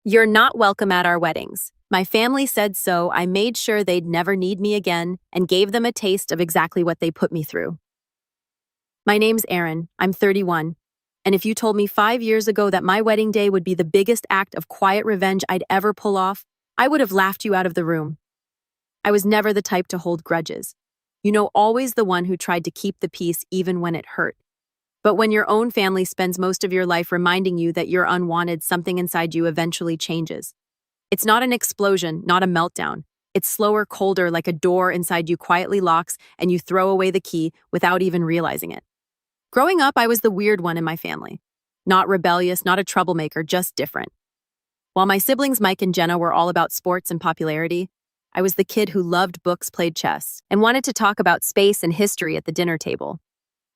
You're not welcome at our weddings. My family said so. I made sure they'd never need me again and gave them a taste of exactly what they put me through. My name's Erin. I'm 31. And if you told me 5 years ago that my wedding day would be the biggest act of quiet revenge I'd ever pull off, I would have laughed you out of the room. I was never the type to hold grudges. Always the one who tried to keep the peace even when it hurt. But when your own family spends most of your life reminding you that you're unwanted, something inside you eventually changes. It's not an explosion, not a meltdown. It's slower, colder, like a door inside you quietly locks and you throw away the key without even realizing it. Growing up, I was the weird one in my family. Not rebellious, not a troublemaker, just different. While my siblings Mike and Jenna were all about sports and popularity, I was the kid who loved books, played chess, and wanted to talk about space and history at the dinner table.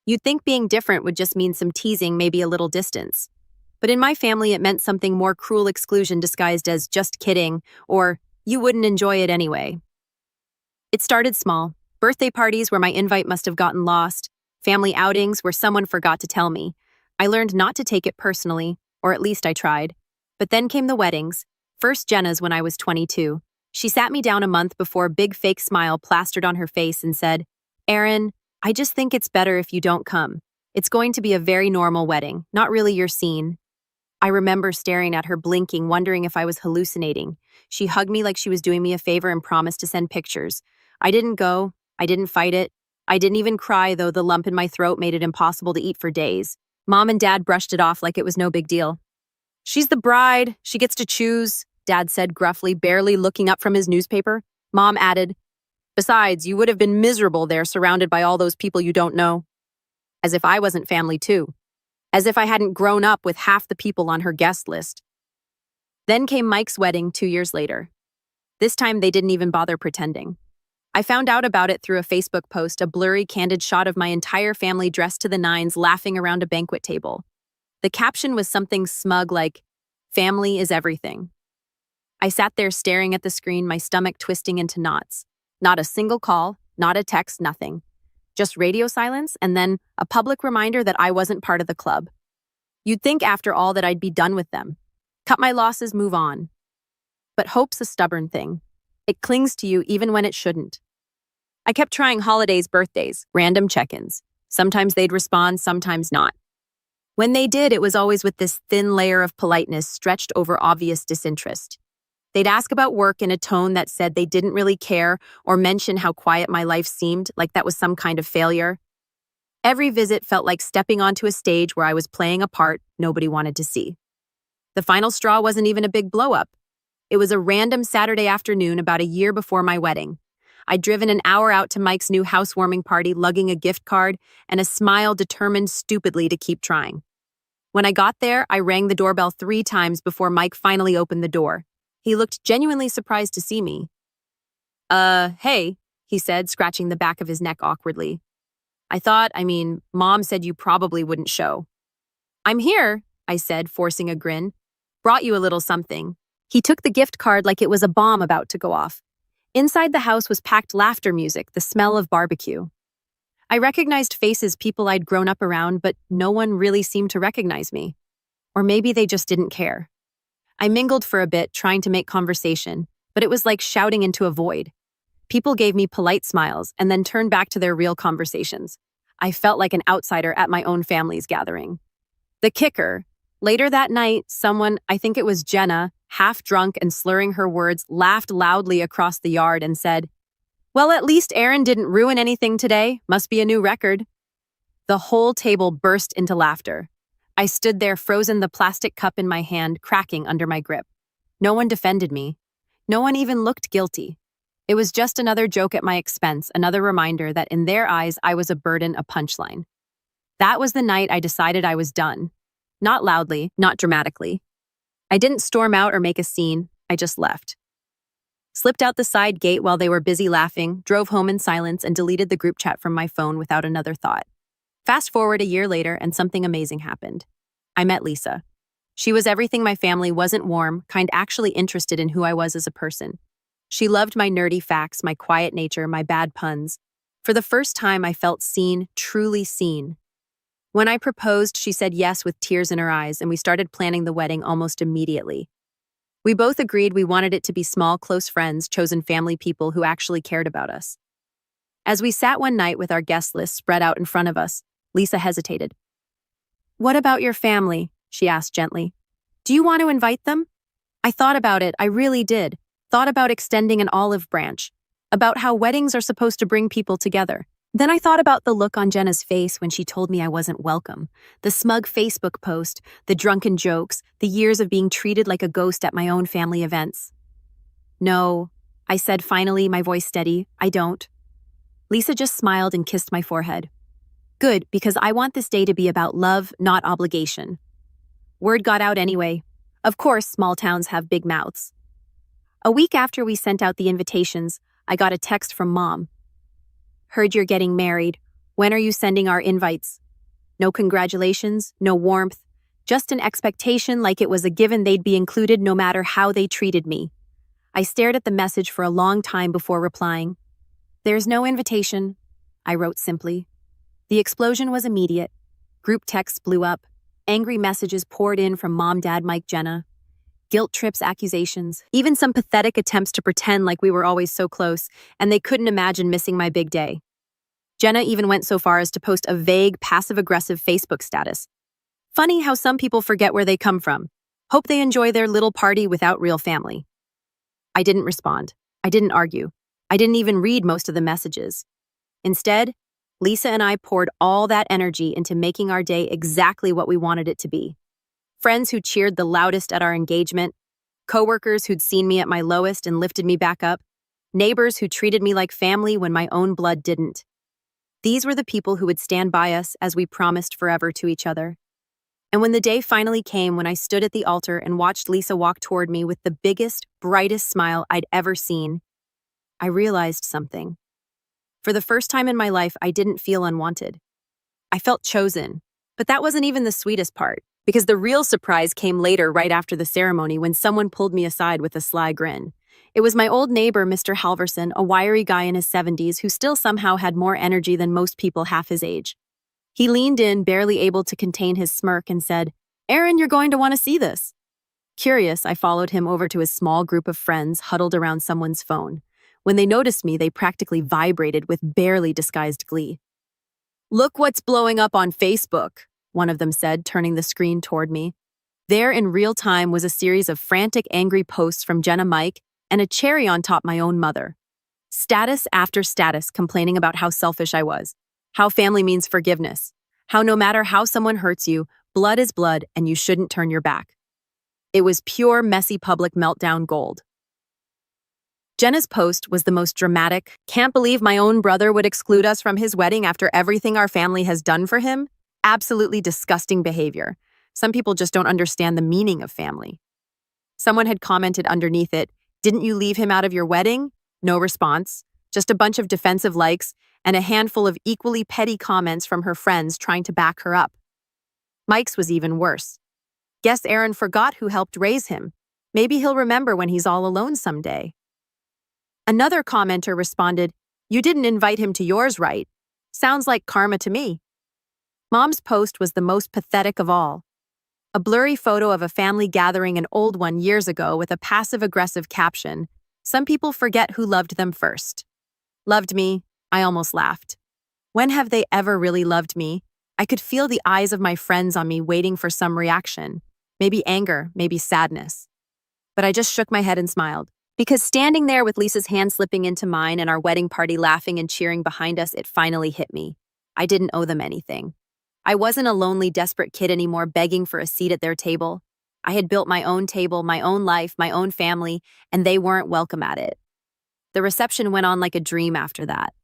You'd think being different would just mean some teasing, maybe a little distance. But in my family, it meant something more: cruel exclusion disguised as just kidding, or you wouldn't enjoy it anyway. It started small: birthday parties where my invite must have gotten lost, family outings where someone forgot to tell me. I learned not to take it personally, or at least I tried. But then came the weddings, first Jenna's when I was 22. She sat me down a month before, a big fake smile plastered on her face, and said, "Erin, I just think it's better if you don't come. It's going to be a very normal wedding, not really your scene." I remember staring at her, blinking, wondering if I was hallucinating. She hugged me like she was doing me a favor and promised to send pictures. I didn't go. I didn't fight it. I didn't even cry, though the lump in my throat made it impossible to eat for days. Mom and Dad brushed it off like it was no big deal. "She's the bride. She gets to choose," Dad said gruffly, barely looking up from his newspaper. Mom added, "Besides, you would have been miserable there, surrounded by all those people you don't know." As if I wasn't family too. As if I hadn't grown up with half the people on her guest list. Then came Mike's wedding 2 years later. This time they didn't even bother pretending. I found out about it through a Facebook post, a blurry, candid shot of my entire family dressed to the nines laughing around a banquet table. The caption was something smug like, "Family is everything." I sat there staring at the screen, my stomach twisting into knots. Not a single call, not a text, nothing. Just radio silence, and then a public reminder that I wasn't part of the club. You'd think after all that I'd be done with them. Cut my losses, move on. But hope's a stubborn thing. It clings to you even when it shouldn't. I kept trying holidays, birthdays, random check-ins. Sometimes they'd respond, sometimes not. When they did, it was always with this thin layer of politeness stretched over obvious disinterest. They'd ask about work in a tone that said they didn't really care, or mention how quiet my life seemed, like that was some kind of failure. Every visit felt like stepping onto a stage where I was playing a part nobody wanted to see. The final straw wasn't even a big blow-up. It was a random Saturday afternoon about a year before my wedding. I'd driven an hour out to Mike's new housewarming party, lugging a gift card and a smile determined stupidly to keep trying. When I got there, I rang the doorbell 3 times before Mike finally opened the door. He looked genuinely surprised to see me. Hey," he said, scratching the back of his neck awkwardly. Mom said you probably wouldn't show." "I'm here," I said, forcing a grin. "Brought you a little something." He took the gift card like it was a bomb about to go off. Inside the house was packed laughter music, the smell of barbecue. I recognized faces, people I'd grown up around, but no one really seemed to recognize me. Or maybe they just didn't care. I mingled for a bit, trying to make conversation, but it was like shouting into a void. People gave me polite smiles and then turned back to their real conversations. I felt like an outsider at my own family's gathering. The kicker: later that night, someone, I think it was Jenna, half drunk and slurring her words, laughed loudly across the yard and said, "Well, at least Erin didn't ruin anything today. Must be a new record." The whole table burst into laughter. I stood there, frozen, the plastic cup in my hand cracking under my grip. No one defended me. No one even looked guilty. It was just another joke at my expense, another reminder that in their eyes I was a burden, a punchline. That was the night I decided I was done. Not loudly, not dramatically. I didn't storm out or make a scene, I just left. Slipped out the side gate while they were busy laughing, drove home in silence, and deleted the group chat from my phone without another thought. Fast forward a year later, and something amazing happened. I met Lisa. She was everything my family wasn't: warm, kind, actually interested in who I was as a person. She loved my nerdy facts, my quiet nature, my bad puns. For the first time, I felt seen, truly seen. When I proposed, she said yes with tears in her eyes, and we started planning the wedding almost immediately. We both agreed we wanted it to be small, close friends, chosen family people who actually cared about us. As we sat one night with our guest list spread out in front of us, Lisa hesitated. "What about your family?" she asked gently. "Do you want to invite them?" I thought about it, I really did. Thought about extending an olive branch. About how weddings are supposed to bring people together. Then I thought about the look on Jenna's face when she told me I wasn't welcome. The smug Facebook post, the drunken jokes, the years of being treated like a ghost at my own family events. "No," I said finally, my voice steady, "I don't." Lisa just smiled and kissed my forehead. "Good, because I want this day to be about love, not obligation." Word got out anyway. Of course, small towns have big mouths. A week after we sent out the invitations, I got a text from Mom. "Heard you're getting married. When are you sending our invites?" No congratulations, no warmth, just an expectation like it was a given they'd be included no matter how they treated me. I stared at the message for a long time before replying. "There's no invitation," I wrote simply. The explosion was immediate. Group texts blew up. Angry messages poured in from Mom, Dad, Mike, Jenna. Guilt trips, accusations, even some pathetic attempts to pretend like we were always so close, and they couldn't imagine missing my big day. Jenna even went so far as to post a vague, passive-aggressive Facebook status. "Funny how some people forget where they come from. Hope they enjoy their little party without real family." I didn't respond. I didn't argue. I didn't even read most of the messages. Instead, Lisa and I poured all that energy into making our day exactly what we wanted it to be. Friends who cheered the loudest at our engagement, coworkers who'd seen me at my lowest and lifted me back up, neighbors who treated me like family when my own blood didn't. These were the people who would stand by us as we promised forever to each other. And when the day finally came, when I stood at the altar and watched Lisa walk toward me with the biggest, brightest smile I'd ever seen, I realized something. For the first time in my life, I didn't feel unwanted. I felt chosen. But that wasn't even the sweetest part, because the real surprise came later, right after the ceremony, when someone pulled me aside with a sly grin. It was my old neighbor, Mr. Halverson, a wiry guy in his 70s who still somehow had more energy than most people half his age. He leaned in, barely able to contain his smirk, and said, "Aaron, you're going to want to see this." Curious, I followed him over to his small group of friends huddled around someone's phone. When they noticed me, they practically vibrated with barely disguised glee. "Look what's blowing up on Facebook," one of them said, turning the screen toward me. There in real time was a series of frantic, angry posts from Jenna, Mike, and a cherry on top, my own mother. Status after status complaining about how selfish I was, how family means forgiveness, how no matter how someone hurts you, blood is blood and you shouldn't turn your back. It was pure, messy public meltdown gold. Jenna's post was the most dramatic. "Can't believe my own brother would exclude us from his wedding after everything our family has done for him. Absolutely disgusting behavior. Some people just don't understand the meaning of family." Someone had commented underneath it, "Didn't you leave him out of your wedding?" No response, just a bunch of defensive likes and a handful of equally petty comments from her friends trying to back her up. Mike's was even worse. "Guess Aaron forgot who helped raise him. Maybe he'll remember when he's all alone someday." Another commenter responded, "You didn't invite him to yours, right? Sounds like karma to me." Mom's post was the most pathetic of all. A blurry photo of a family gathering, an old one years ago, with a passive-aggressive caption, "Some people forget who loved them first." Loved me? I almost laughed. When have they ever really loved me? I could feel the eyes of my friends on me waiting for some reaction. Maybe anger, maybe sadness. But I just shook my head and smiled. Because standing there with Lisa's hand slipping into mine and our wedding party laughing and cheering behind us, it finally hit me. I didn't owe them anything. I wasn't a lonely, desperate kid anymore begging for a seat at their table. I had built my own table, my own life, my own family, and they weren't welcome at it. The reception went on like a dream after that.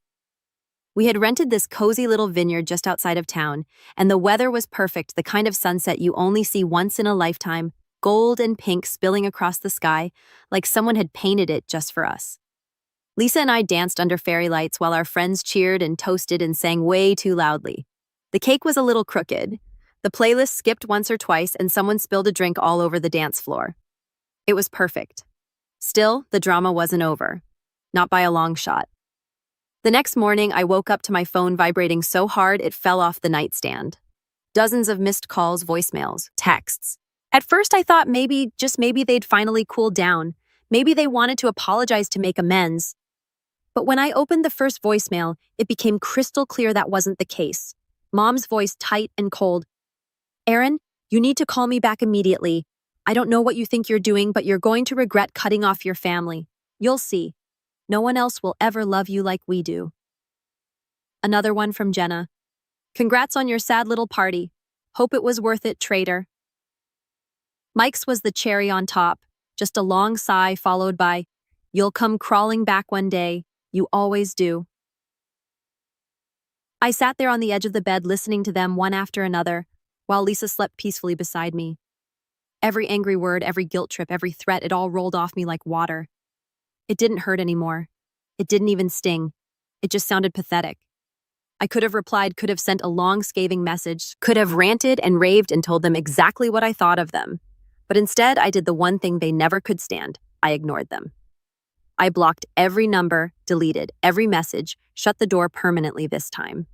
We had rented this cozy little vineyard just outside of town, and the weather was perfect, the kind of sunset you only see once in a lifetime, gold and pink spilling across the sky, like someone had painted it just for us. Lisa and I danced under fairy lights while our friends cheered and toasted and sang way too loudly. The cake was a little crooked. The playlist skipped once or twice, and someone spilled a drink all over the dance floor. It was perfect. Still, the drama wasn't over. Not by a long shot. The next morning, I woke up to my phone vibrating so hard it fell off the nightstand. Dozens of missed calls, voicemails, texts. At first, I thought maybe, just maybe, they'd finally cooled down. Maybe they wanted to apologize to make amends. But when I opened the first voicemail, it became crystal clear that wasn't the case. Mom's voice tight and cold. Aaron, you need to call me back immediately. I don't know what you think you're doing, but you're going to regret cutting off your family. You'll see. No one else will ever love you like we do. Another one from Jenna. Congrats on your sad little party. Hope it was worth it, traitor. Mike's was the cherry on top, just a long sigh followed by, you'll come crawling back one day. You always do. I sat there on the edge of the bed listening to them one after another, while Lisa slept peacefully beside me. Every angry word, every guilt trip, every threat, it all rolled off me like water. It didn't hurt anymore. It didn't even sting. It just sounded pathetic. I could have replied, could have sent a long, scathing message, could have ranted and raved and told them exactly what I thought of them. But instead, I did the one thing they never could stand. I ignored them. I blocked every number, deleted every message, shut the door permanently this time.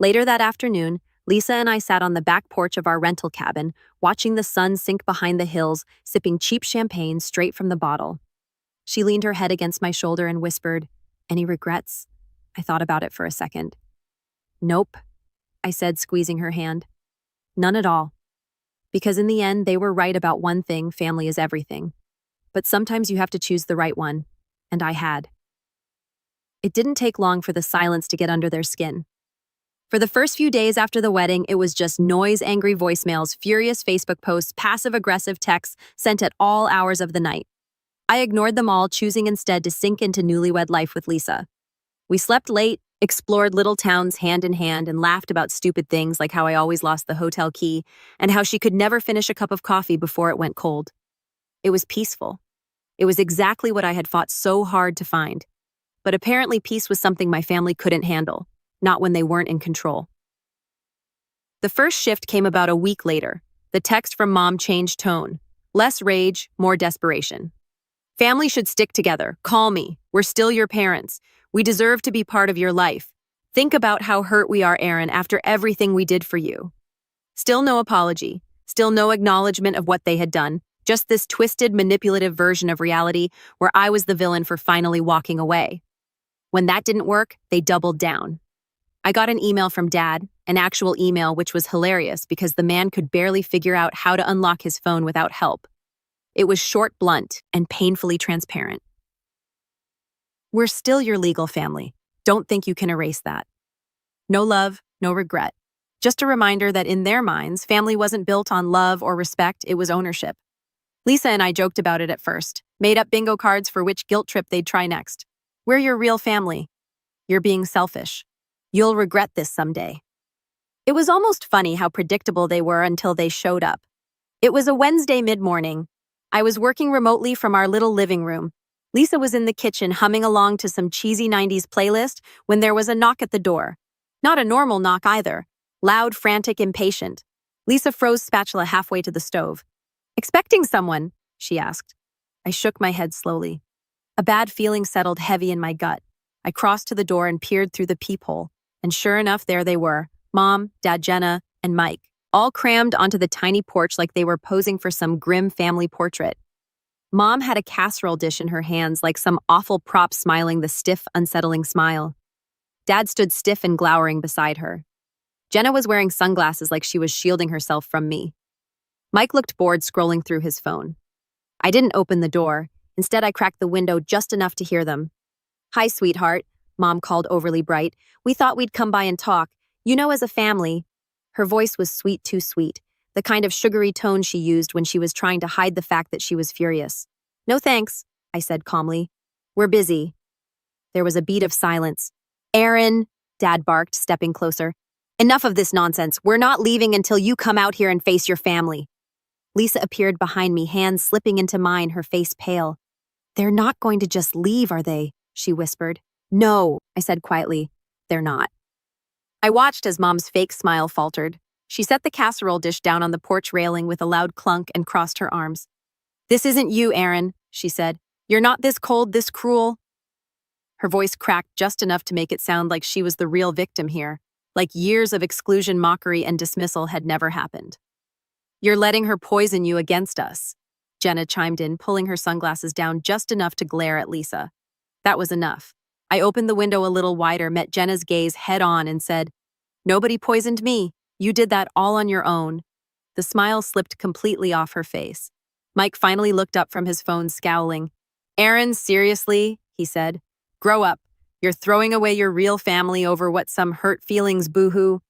Later that afternoon, Lisa and I sat on the back porch of our rental cabin, watching the sun sink behind the hills, sipping cheap champagne straight from the bottle. She leaned her head against my shoulder and whispered, "Any regrets?" I thought about it for a second. "Nope," I said, squeezing her hand. "None at all. Because in the end, they were right about one thing: family is everything. But sometimes you have to choose the right one, and I had." It didn't take long for the silence to get under their skin. For the first few days after the wedding, it was just noise, angry voicemails, furious Facebook posts, passive-aggressive texts sent at all hours of the night. I ignored them all, choosing instead to sink into newlywed life with Lisa. We slept late, explored little towns hand in hand, and laughed about stupid things like how I always lost the hotel key and how she could never finish a cup of coffee before it went cold. It was peaceful. It was exactly what I had fought so hard to find. But apparently peace was something my family couldn't handle, not when they weren't in control. The first shift came about a week later. The text from Mom changed tone. Less rage, more desperation. "Family should stick together. Call me. We're still your parents. We deserve to be part of your life. Think about how hurt we are, Aaron, after everything we did for you." Still no apology. Still no acknowledgement of what they had done. Just this twisted, manipulative version of reality where I was the villain for finally walking away. When that didn't work, they doubled down. I got an email from Dad, an actual email, which was hilarious because the man could barely figure out how to unlock his phone without help. It was short, blunt, and painfully transparent. "We're still your legal family. Don't think you can erase that. No love, no regret. Just a reminder that in their minds, family wasn't built on love or respect, it was ownership." Lisa and I joked about it at first, made up bingo cards for which guilt trip they'd try next. "We're your real family. You're being selfish. You'll regret this someday." It was almost funny how predictable they were until they showed up. It was a Wednesday mid-morning. I was working remotely from our little living room. Lisa was in the kitchen humming along to some cheesy 90s playlist when there was a knock at the door. Not a normal knock either. Loud, frantic, impatient. Lisa froze spatula halfway to the stove. "Expecting someone?" she asked. I shook my head slowly. A bad feeling settled heavy in my gut. I crossed to the door and peered through the peephole, and sure enough, there they were. Mom, Dad, Jenna, and Mike, all crammed onto the tiny porch like they were posing for some grim family portrait. Mom had a casserole dish in her hands like some awful prop, smiling the stiff, unsettling smile. Dad stood stiff and glowering beside her. Jenna was wearing sunglasses like she was shielding herself from me. Mike looked bored, scrolling through his phone. I didn't open the door. Instead, I cracked the window just enough to hear them. "Hi, sweetheart," Mom called, overly bright. "We thought we'd come by and talk. You know, as a family." Her voice was sweet, too sweet, the kind of sugary tone she used when she was trying to hide the fact that she was furious. "No thanks," I said calmly. "We're busy." There was a beat of silence. "Aaron," Dad barked, stepping closer. "Enough of this nonsense. We're not leaving until you come out here and face your family." Lisa appeared behind me, hands slipping into mine, her face pale. "They're not going to just leave, are they?" she whispered. "No," I said quietly. "They're not." I watched as Mom's fake smile faltered. She set the casserole dish down on the porch railing with a loud clunk and crossed her arms. "This isn't you, Aaron," she said. "You're not this cold, this cruel." Her voice cracked just enough to make it sound like she was the real victim here, like years of exclusion, mockery, and dismissal had never happened. You're letting her poison you against us. Jenna chimed in, pulling her sunglasses down just enough to glare at Lisa. That was enough. I opened the window a little wider, met Jenna's gaze head on, and said, "Nobody poisoned me. You did that all on your own." The smile slipped completely off her face. Mike finally looked up from his phone, scowling. "Aaron, seriously?" he said. "Grow up. You're throwing away your real family over what some hurt feelings, boo-hoo."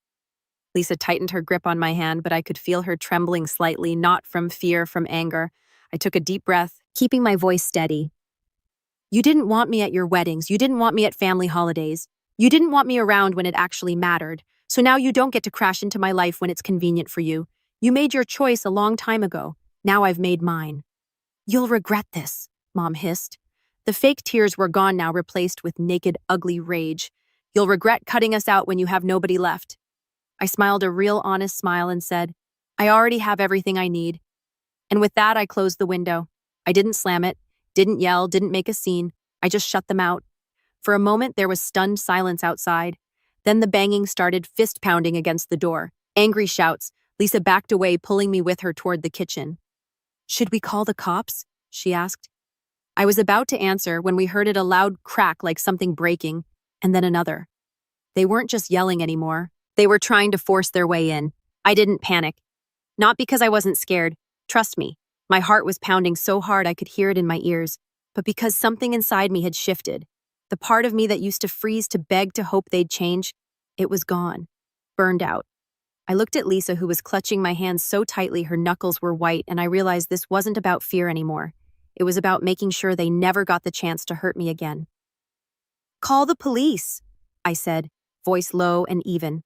Lisa tightened her grip on my hand, but I could feel her trembling slightly, not from fear, from anger. I took a deep breath, keeping my voice steady. "You didn't want me at your weddings. You didn't want me at family holidays. You didn't want me around when it actually mattered. So now you don't get to crash into my life when it's convenient for you. You made your choice a long time ago. Now I've made mine." "You'll regret this," Mom hissed. The fake tears were gone now, replaced with naked, ugly rage. "You'll regret cutting us out when you have nobody left." I smiled a real honest smile and said, "I already have everything I need." And with that, I closed the window. I didn't slam it, didn't yell, didn't make a scene. I just shut them out. For a moment, there was stunned silence outside. Then the banging started, fist pounding against the door. Angry shouts. Lisa backed away, pulling me with her toward the kitchen. "Should we call the cops?" she asked. I was about to answer when we heard it, a loud crack like something breaking, and then another. They weren't just yelling anymore. They were trying to force their way in. I didn't panic. Not because I wasn't scared. Trust me, my heart was pounding so hard I could hear it in my ears, but because something inside me had shifted. The part of me that used to freeze, to beg, to hope they'd change, it was gone, burned out. I looked at Lisa, who was clutching my hands so tightly her knuckles were white, and I realized this wasn't about fear anymore. It was about making sure they never got the chance to hurt me again. "Call the police," I said, voice low and even.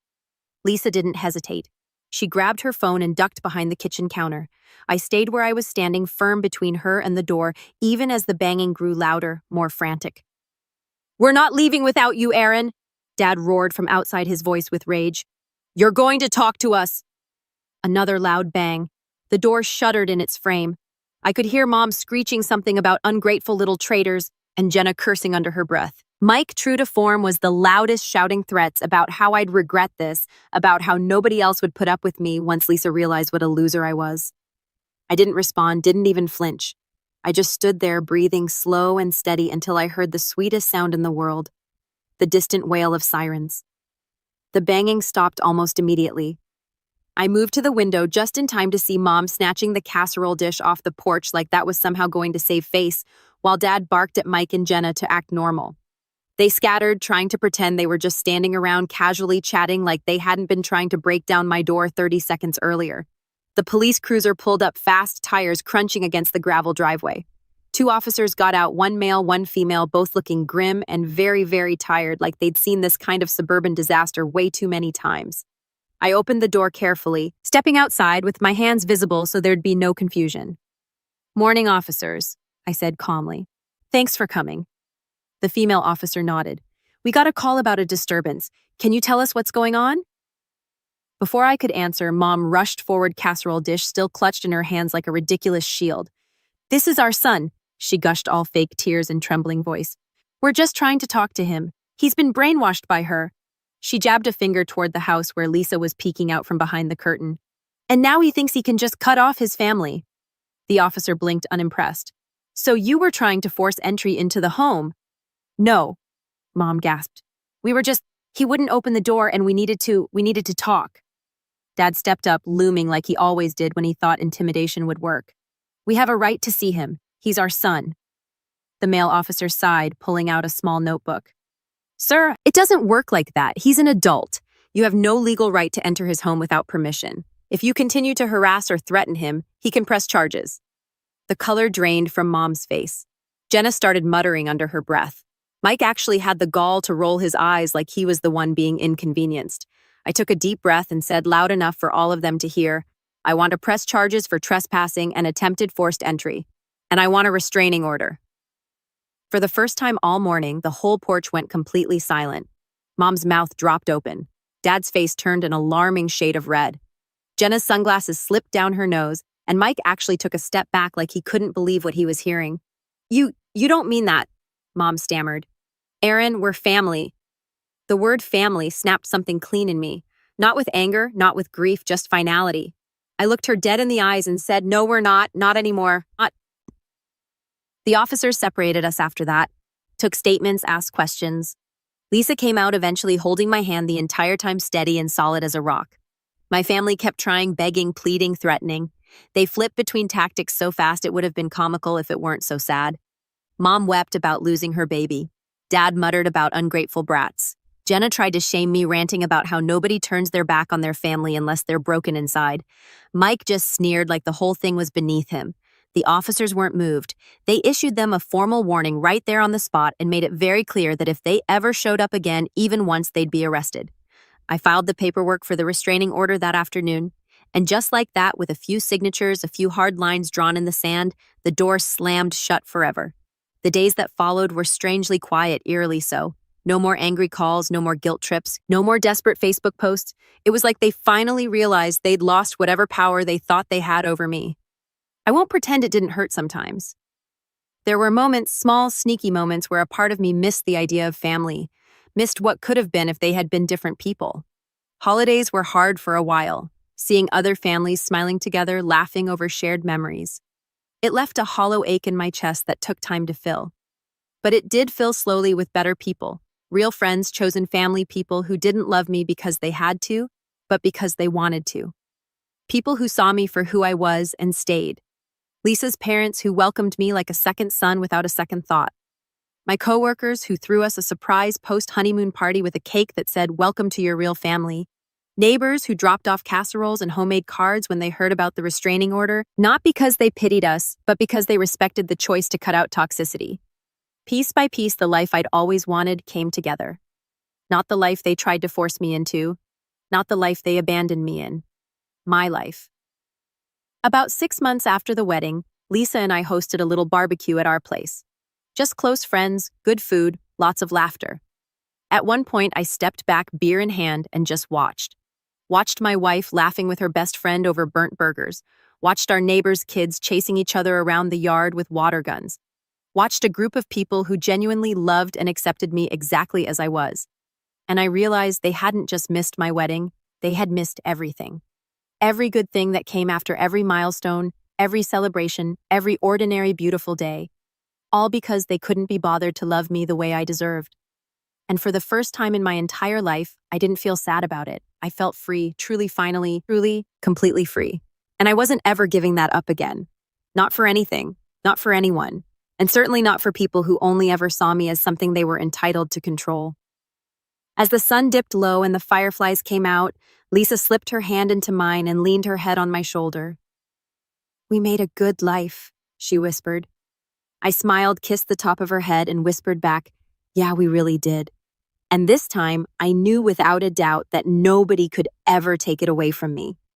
Lisa didn't hesitate. She grabbed her phone and ducked behind the kitchen counter. I stayed where I was standing, firm between her and the door, even as the banging grew louder, more frantic. "We're not leaving without you, Aaron," Dad roared from outside, his voice with rage. "You're going to talk to us." Another loud bang. The door shuddered in its frame. I could hear Mom screeching something about ungrateful little traitors, and Jenna cursing under her breath. Mike, true to form, was the loudest, shouting threats about how I'd regret this, about how nobody else would put up with me once Lisa realized what a loser I was. I didn't respond, didn't even flinch. I just stood there, breathing slow and steady, until I heard the sweetest sound in the world, the distant wail of sirens. The banging stopped almost immediately. I moved to the window just in time to see Mom snatching the casserole dish off the porch like that was somehow going to save face, while Dad barked at Mike and Jenna to act normal. They scattered, trying to pretend they were just standing around casually chatting like they hadn't been trying to break down my door 30 seconds earlier. The police cruiser pulled up fast, tires crunching against the gravel driveway. 2 officers got out, 1 male, 1 female, both looking grim and very, very tired, like they'd seen this kind of suburban disaster way too many times. I opened the door carefully, stepping outside with my hands visible so there'd be no confusion. "Morning, officers," I said calmly. "Thanks for coming." The female officer nodded. "We got a call about a disturbance. Can you tell us what's going on?" Before I could answer, Mom rushed forward, casserole dish still clutched in her hands like a ridiculous shield. "This is our son," she gushed, all fake tears and trembling voice. "We're just trying to talk to him. He's been brainwashed by her." She jabbed a finger toward the house where Lisa was peeking out from behind the curtain. "And now he thinks he can just cut off his family." The officer blinked, unimpressed. "So you were trying to force entry into the home?" "No," Mom gasped. He wouldn't open the door and we needed to talk." Dad stepped up, looming like he always did when he thought intimidation would work. "We have a right to see him. He's our son." The male officer sighed, pulling out a small notebook. "Sir, it doesn't work like that. He's an adult. You have no legal right to enter his home without permission. If you continue to harass or threaten him, he can press charges." The color drained from Mom's face. Jenna started muttering under her breath. Mike actually had the gall to roll his eyes like he was the one being inconvenienced. I took a deep breath and said loud enough for all of them to hear, "I want to press charges for trespassing and attempted forced entry. And I want a restraining order." For the first time all morning, the whole porch went completely silent. Mom's mouth dropped open. Dad's face turned an alarming shade of red. Jenna's sunglasses slipped down her nose, and Mike actually took a step back like he couldn't believe what he was hearing. You don't mean that," Mom stammered. "Aaron, we're family." The word family snapped something clean in me. Not with anger, not with grief, just finality. I looked her dead in the eyes and said, "No, we're not anymore. Not." The officers separated us after that, took statements, asked questions. Lisa came out eventually holding my hand the entire time, steady and solid as a rock. My family kept trying, begging, pleading, threatening. They flipped between tactics so fast it would have been comical if it weren't so sad. Mom wept about losing her baby. Dad muttered about ungrateful brats. Jenna tried to shame me, ranting about how nobody turns their back on their family unless they're broken inside. Mike just sneered like the whole thing was beneath him. The officers weren't moved. They issued them a formal warning right there on the spot and made it very clear that if they ever showed up again, even once, they'd be arrested. I filed the paperwork for the restraining order that afternoon, and just like that, with a few signatures, a few hard lines drawn in the sand, the door slammed shut forever. The days that followed were strangely quiet, eerily so. No more angry calls, no more guilt trips, no more desperate Facebook posts. It was like they finally realized they'd lost whatever power they thought they had over me. I won't pretend it didn't hurt sometimes. There were moments, small, sneaky moments, where a part of me missed the idea of family, missed what could have been if they had been different people. Holidays were hard for a while, seeing other families smiling together, laughing over shared memories. It left a hollow ache in my chest that took time to fill. But it did fill slowly with better people, real friends, chosen family, people who didn't love me because they had to, but because they wanted to. People who saw me for who I was and stayed. Lisa's parents who welcomed me like a second son without a second thought. My coworkers who threw us a surprise post-honeymoon party with a cake that said, "Welcome to your real family." Neighbors who dropped off casseroles and homemade cards when they heard about the restraining order, not because they pitied us, but because they respected the choice to cut out toxicity. Piece by piece, the life I'd always wanted came together. Not the life they tried to force me into, not the life they abandoned me in. My life. About 6 months after the wedding, Lisa and I hosted a little barbecue at our place. Just close friends, good food, lots of laughter. At one point, I stepped back, beer in hand, and just watched. Watched my wife laughing with her best friend over burnt burgers. Watched our neighbors' kids chasing each other around the yard with water guns. Watched a group of people who genuinely loved and accepted me exactly as I was. And I realized they hadn't just missed my wedding, they had missed everything. Every good thing that came after every milestone, every celebration, every ordinary beautiful day. All because they couldn't be bothered to love me the way I deserved. And for the first time in my entire life, I didn't feel sad about it. I felt free, truly, finally, truly, completely free. And I wasn't ever giving that up again. Not for anything, not for anyone, and certainly not for people who only ever saw me as something they were entitled to control. As the sun dipped low and the fireflies came out, Lisa slipped her hand into mine and leaned her head on my shoulder. "We made a good life," she whispered. I smiled, kissed the top of her head, and whispered back, "Yeah, we really did." And this time, I knew without a doubt that nobody could ever take it away from me.